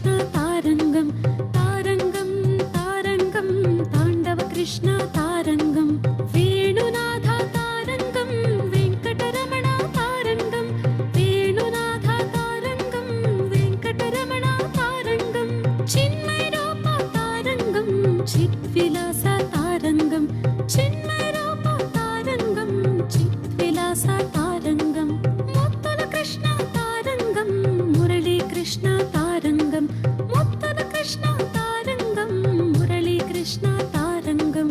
Krishna తారంగం తారంగం తారంగం Tandava Krishna తారంగం Venunatha తారంగం Venkataramana తారంగం Venunatha తారంగం Venkataramana తారంగం Chinmaya Roopa తారంగం చిద్విలాస తారంగం Chinmaya Roopa తారంగం చిద్విలాస తారంగం ముత్తుల Krishna తారంగం Murali Krishna తారంగం ముత్తుల Krishna తారంగం Murali Krishna తారంగం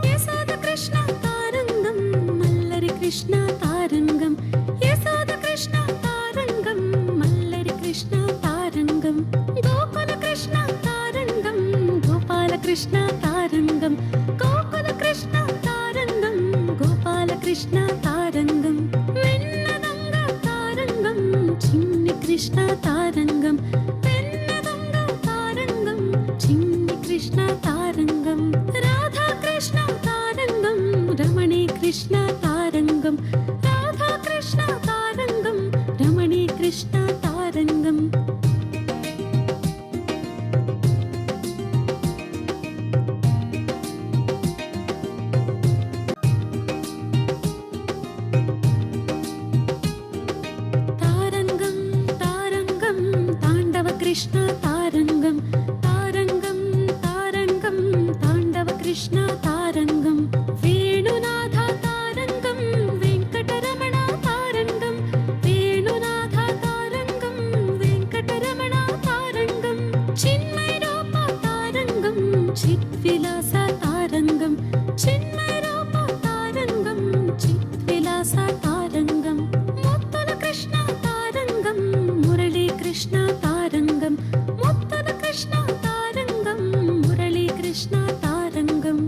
Yashoda Krishna తారంగం మల్లరి Krishna తారంగం Yashoda Krishna తారంగం మల్లరి Krishna తారంగం Gokula Krishna తారంగం Gopala Krishna తారంగం Gokula Krishna తారంగం Gopala Krishna తారంగం వెన్నదొంగ తారంగం Chinni Krishna తారంగం వెన్నదొంగ తారంగం Chinni Krishna తారంగం Radha Krishna తారంగం Ramani Krishna తారంగం Radha Krishna తారంగం Ramani Krishna తారంగం తారంగం తారంగం Tandava Krishna తారంగం తారంగం తారంగం Tandava Krishna తారంగం Venunatha తారంగం Venkataramana తారంగం Venunatha తారంగం Venkataramana తారంగం Chinmaya Roopa తారంగం చిద్విలాస తారంగం Chinmaya Roopa తారంగం చిద్విలాస తారంగం ముత్తుల Krishna తారంగం Murali Krishna తారంగం ముత్తుల Krishna తారంగం Murali Krishna తారంగం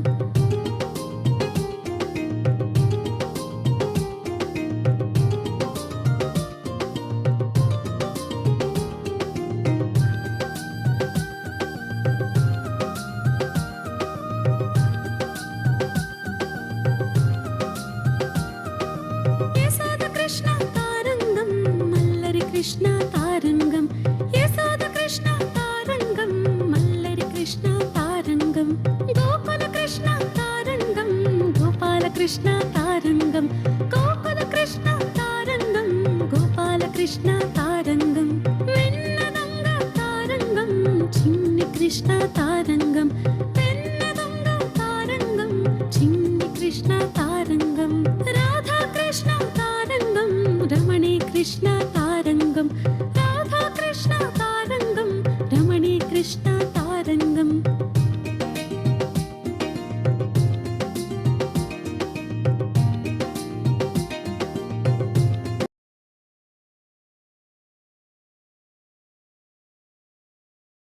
Yashoda Krishna తారంగం మల్లరి Krishna తారంగం Yashoda Krishna తారంగం మల్లరి Krishna తారంగం Gokula Krishna తారంగం Gopala Krishna తారంగం Gokula Krishna తారంగం Gopala Krishna తారంగం వెన్నదొంగ తారంగం Chinni Krishna తారంగం వెన్నదొంగ తారంగం Chinni Krishna తారంగం Radha Krishna తారంగం Ramani Krishna